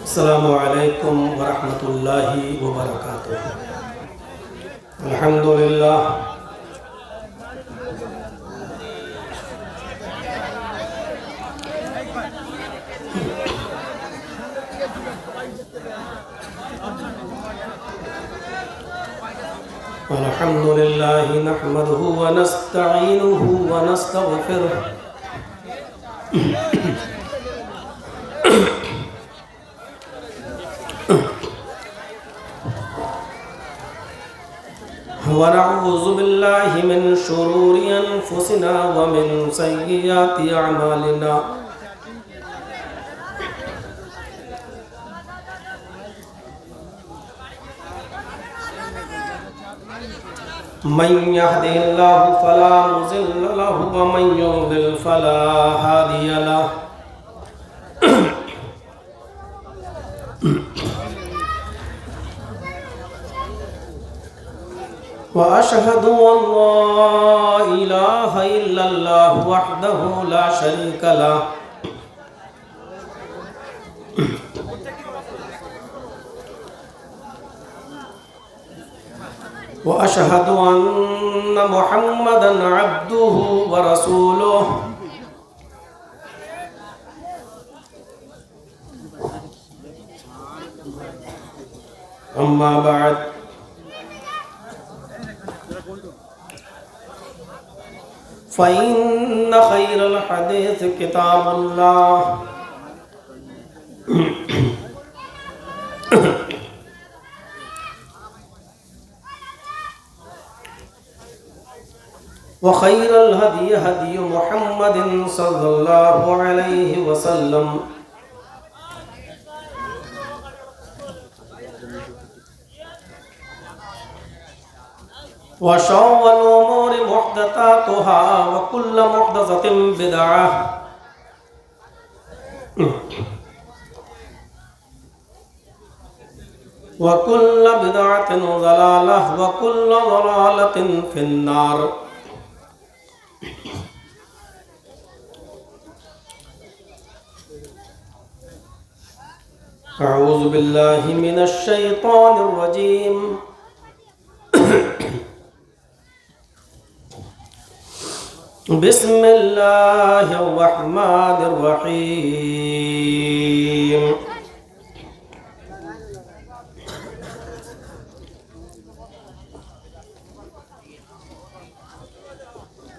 السلام علیکم ورحمۃ اللہ وبرکاتہ۔ الحمدللہ نحمدہ ونستعینہ ونستغفرہ ونعوذ باللہ من شرور انفسنا ومن سیئات اعمالنا من يهده الله فلا مضل له ومن يضلل فلا هادي له وأشهد أن لا إله إلا الله وحده لا شريك له وأشهد أن محمدًا عبده ورسوله أما بعد فإن خير الحديث كتاب الله وخير الهدي هدي محمد صلى الله عليه وسلم وشر الأمور محدثاتها وكل محدثة بدعة وكل بدعة ضلالة وكل ضلالة في النار أعوذ بالله من الشيطان الرجيم بسم الله الرحمن الرحيم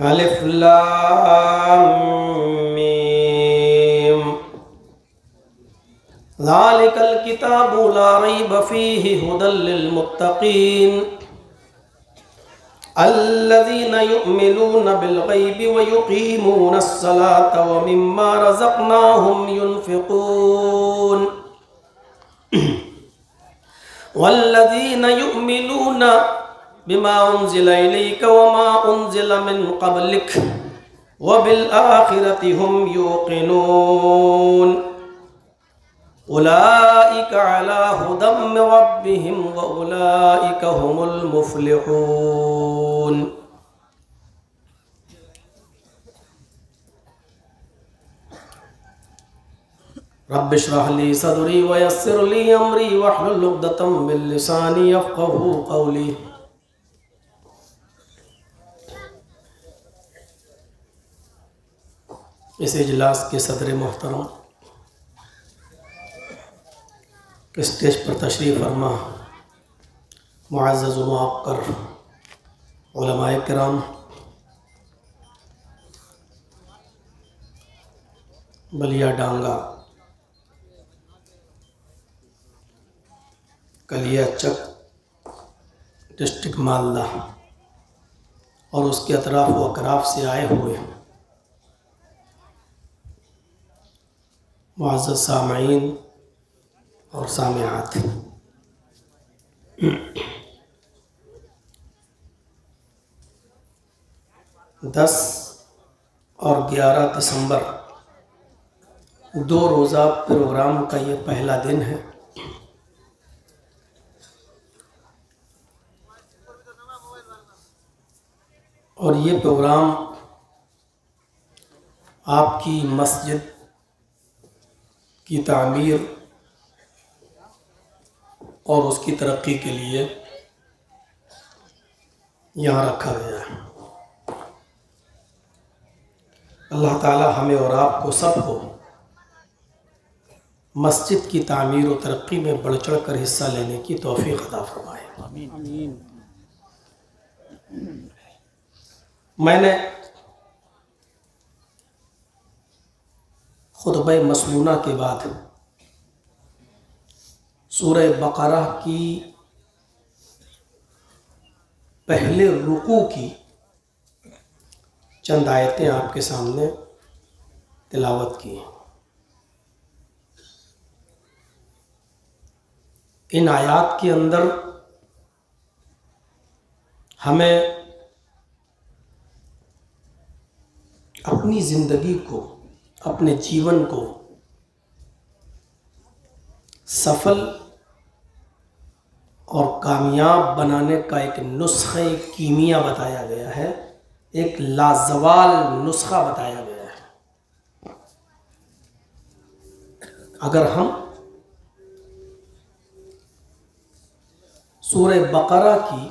ألف لام ميم ذلك الكتاب لا ريب فيه هدى للمتقين الذين يؤمنون بالغيب ويقيمون الصلاة ومما رزقناهم ينفقون والذين يؤمنون بما أنزل إليك وما أنزل من قبلك وبالآخرة هم يوقنون أولئك على هدى من ربهم وأولئك هم المفلحون رب اشرح لي صدري ويسر لي أمري واحلل عقدة من لساني يفقهوا قولي اس اجلاس کے صدر محترم، اسٹیج پر تشریف فرما معزز و معقر علماء کرام، بلیا ڈانگا، کلیا چک ڈسٹرکٹ مالدہ اور اس کے اطراف و اکراف سے آئے ہوئے معزز سامعین اور سامعات، 10 اور 11 دسمبر 2 روزہ پروگرام کا یہ پہلا دن ہے۔ اور یہ پروگرام آپ کی مسجد کی تعمیر اور اس کی ترقی کے لیے یہاں رکھا گیا ہے۔ اللہ تعالی ہمیں اور آپ کو سب کو مسجد کی تعمیر و ترقی میں بڑھ چڑھ کر حصہ لینے کی توفیق عطا فرمائے۔ آمین۔ میں نے خطبہ مسنونہ کے بعد سورہ بقرہ کی پہلے رکوع کی چند آیتیں آپ کے سامنے تلاوت کی ہیں۔ ان آیات کے اندر ہمیں اپنی زندگی کو، اپنے جیون کو سفل اور کامیاب بنانے کا ایک نسخہ کیمیا بتایا گیا ہے، ایک لازوال نسخہ بتایا گیا ہے۔ اگر ہم سورہ بقرہ کی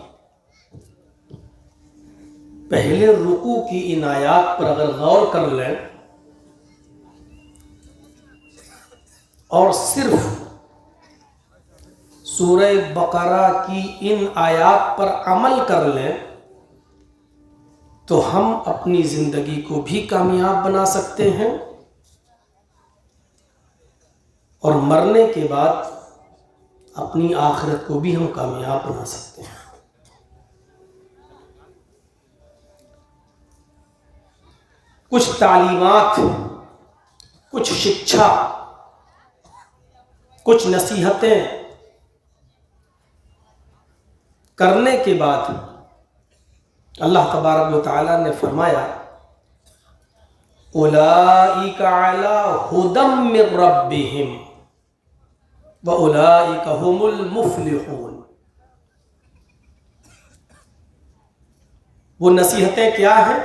پہلے رکوع کی ان آیات پر اگر غور کر لیں اور صرف سورہ بقرہ کی ان آیات پر عمل کر لیں تو ہم اپنی زندگی کو بھی کامیاب بنا سکتے ہیں اور مرنے کے بعد اپنی آخرت کو بھی ہم کامیاب بنا سکتے ہیں۔ کچھ تعلیمات، کچھ شکچھا، کچھ نصیحتیں کرنے کے بعد اللہ تبارک و تعالیٰ نے فرمایا اولئک علی ھدی من ربہم وَأُولَئِكَ هُمُ الْمُفْلِحُونَ۔ وہ نصیحتیں کیا ہیں؟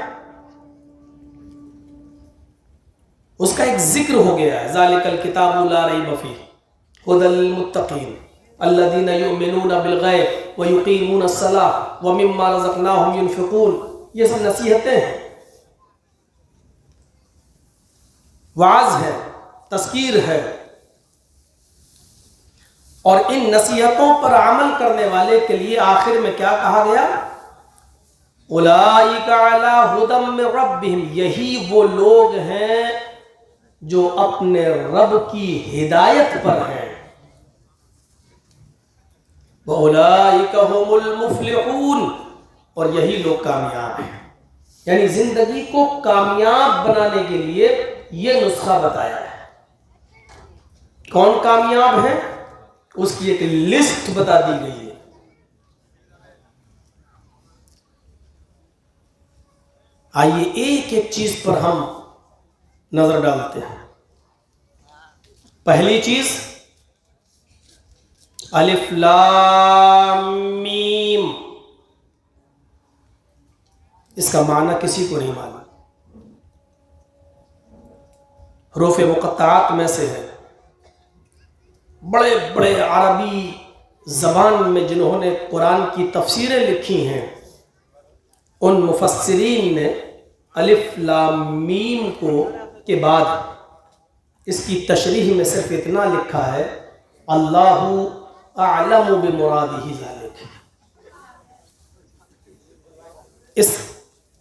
اس کا ایک ذکر ہو گیا ہے، ذَلِكَ الْكِتَابُ لَا رَيْبَ فِيهِ هُدًى لِّلْمُتَّقِينَ الَّذِينَ يُؤْمِنُونَ بِالْغَيْبِ وَيُقِيمُونَ الصَّلَاةَ وَمِمَّا رَزَقْنَاهُمْ يُنْفِقُونَ۔ یہ سب نصیحتیں ہیں، وعظ ہے، تذکیر ہے، اور ان نصیحتوں پر عمل کرنے والے کے لیے آخر میں کیا کہا گیا؟ اولئک علی ھدی من ربہم، یہی وہ لوگ ہیں جو اپنے رب کی ہدایت پر ہیں۔ وَأُولَئِكَ هُمُ الْمُفْلِحُونَ، اور یہی لوگ کامیاب ہیں۔ یعنی زندگی کو کامیاب بنانے کے لیے یہ نسخہ بتایا ہے۔ کون کامیاب ہیں؟ اس کی ایک لسٹ بتا دی گئی ہے۔ آئیے ایک ایک چیز پر ہم نظر ڈالتے ہیں۔ پہلی چیز الف لام میم، اس کا معنی کسی کو نہیں معلوم، حروف مقطعات میں سے ہے۔ بڑے بڑے عربی زبان میں جنہوں نے قرآن کی تفسیریں لکھی ہیں، ان مفسرین نے الف لام میم کو کے بعد اس کی تشریح میں صرف اتنا لکھا ہے اللہ اعلم بمرادہ ذلک۔ اس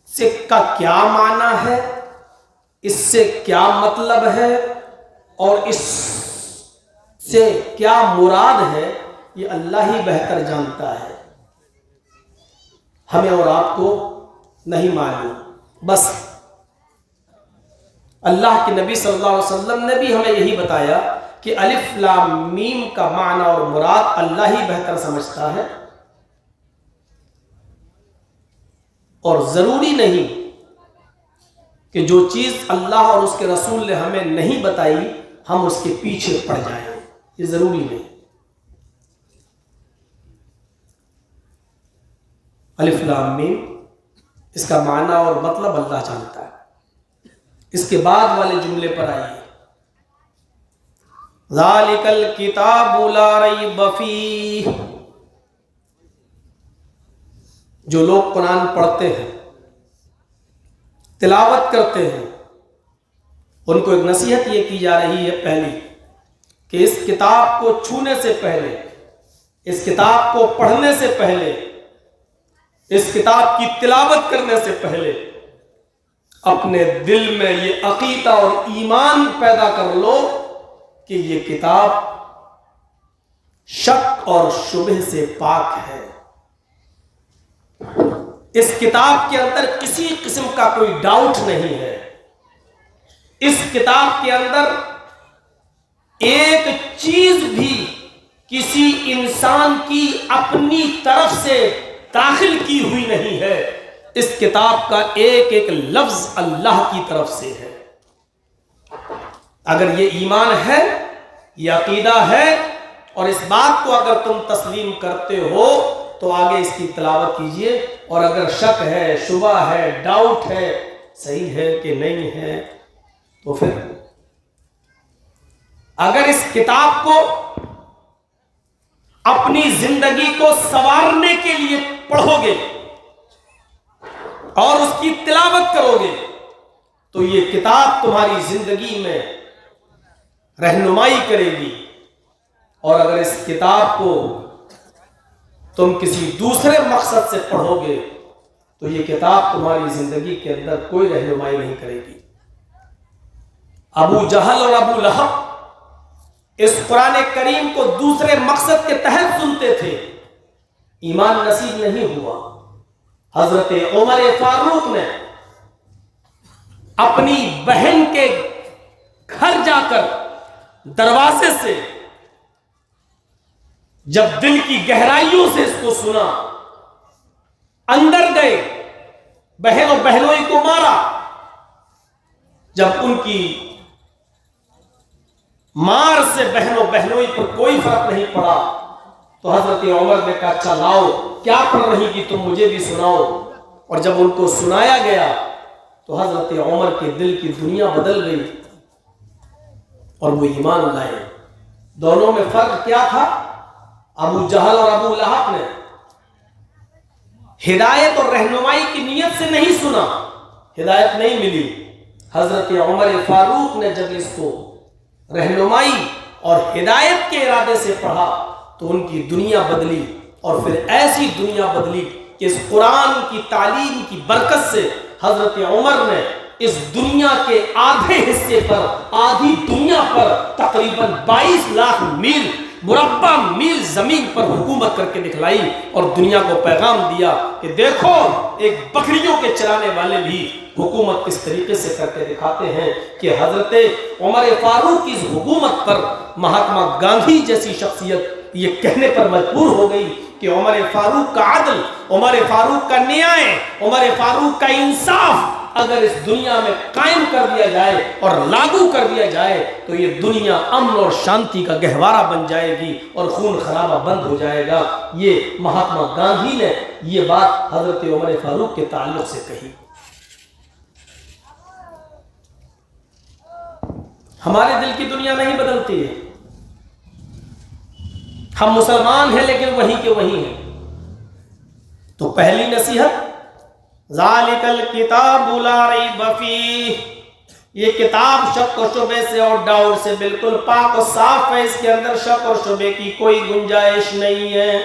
سے کا کیا معنی ہے، اس سے کیا مطلب ہے، اور اس سے کیا مراد ہے، یہ اللہ ہی بہتر جانتا ہے، ہمیں اور آپ کو نہیں معلوم۔ بس اللہ کے نبی صلی اللہ علیہ وسلم نے بھی ہمیں یہی بتایا کہ الف لام میم کا معنی اور مراد اللہ ہی بہتر سمجھتا ہے، اور ضروری نہیں کہ جو چیز اللہ اور اس کے رسول نے ہمیں نہیں بتائی ہم اس کے پیچھے پڑ جائیں، یہ ضروری نہیں۔ الف لام میم اس کا معنی اور مطلب اللہ جانتا ہے۔ اس کے بعد والے جملے پر آئیے، ذالک الکتاب لا ریب فیہ، جو لوگ قرآن پڑھتے ہیں، تلاوت کرتے ہیں، ان کو ایک نصیحت یہ کی جا رہی ہے پہلی کہ اس کتاب کو چھونے سے پہلے، اس کتاب کو پڑھنے سے پہلے، اس کتاب کی تلاوت کرنے سے پہلے اپنے دل میں یہ عقیدہ اور ایمان پیدا کر لو کہ یہ کتاب شک اور شبہ سے پاک ہے۔ اس کتاب کے اندر کسی قسم کا کوئی ڈاؤٹ نہیں ہے۔ اس کتاب کے اندر ایک چیز بھی کسی انسان کی اپنی طرف سے داخل کی ہوئی نہیں ہے۔ اس کتاب کا ایک ایک لفظ اللہ کی طرف سے ہے۔ اگر یہ ایمان ہے، یہ عقیدہ ہے، اور اس بات کو اگر تم تسلیم کرتے ہو تو آگے اس کی تلاوت کیجئے، اور اگر شک ہے، شبہ ہے، ڈاؤٹ ہے، صحیح ہے کہ نہیں ہے، تو پھر اگر اس کتاب کو اپنی زندگی کو سنوارنے کے لیے پڑھو گے اور اس کی تلاوت کرو گے تو یہ کتاب تمہاری زندگی میں رہنمائی کرے گی، اور اگر اس کتاب کو تم کسی دوسرے مقصد سے پڑھو گے تو یہ کتاب تمہاری زندگی کے اندر کوئی رہنمائی نہیں کرے گی۔ ابو جہل اور ابو لہب اس قرآن کریم کو دوسرے مقصد کے تحت سنتے تھے، ایمان نصیب نہیں ہوا۔ حضرت عمر فاروق نے اپنی بہن کے گھر جا کر دروازے سے جب دل کی گہرائیوں سے اس کو سنا، اندر گئے، بہن و بہنوئی کو مارا۔ جب ان کی مار سے بہن و بہنوئی پر کوئی فرق نہیں پڑا تو حضرت عمر نے کہا اچھا لاؤ، کیا پڑھ رہی کہ تم مجھے بھی سناؤ۔ اور جب ان کو سنایا گیا تو حضرت عمر کے دل کی دنیا بدل گئی اور وہ ایمان لائے۔ دونوں میں فرق کیا تھا؟ ابو جہل اور ابو لہب نے ہدایت اور رہنمائی کی نیت سے نہیں سنا، ہدایت نہیں ملی۔ حضرت عمر فاروق نے جب اس کو رہنمائی اور ہدایت کے ارادے سے پڑھا تو ان کی دنیا بدلی، اور پھر ایسی دنیا بدلی کہ اس قرآن کی تعلیم کی برکت سے حضرت عمر نے اس دنیا کے آدھے حصے پر، آدھی دنیا پر تقریباً 22 لاکھ میل مربع میل زمین پر حکومت کر کے دکھلائی، اور دنیا کو پیغام دیا کہ دیکھو ایک بکریوں کے چرانے والے بھی حکومت کس طریقے سے کر کے دکھاتے ہیں۔ کہ حضرت عمر فاروق کی اس حکومت پر مہاتما گاندھی جیسی شخصیت یہ کہنے پر مجبور ہو گئی کہ عمر فاروق کا عدل، عمر فاروق کا نیائے، عمر فاروق کا انصاف اگر اس دنیا میں قائم کر دیا جائے اور لاگو کر دیا جائے تو یہ دنیا امن اور شانتی کا گہوارہ بن جائے گی اور خون خرابہ بند ہو جائے گا۔ یہ مہاتما گاندھی نے یہ بات حضرت عمر فاروق کے تعلق سے کہی۔ ہمارے دل کی دنیا نہیں بدلتی ہے، ہم مسلمان ہیں لیکن وہی کے وہی ہیں۔ تو پہلی نصیحت ذالک الکتاب لا ریب فیہ، یہ کتاب شک و شبے سے اور ڈاؤٹ سے بالکل پاک و صاف ہے، اس کے اندر شک اور شبے کی کوئی گنجائش نہیں ہے۔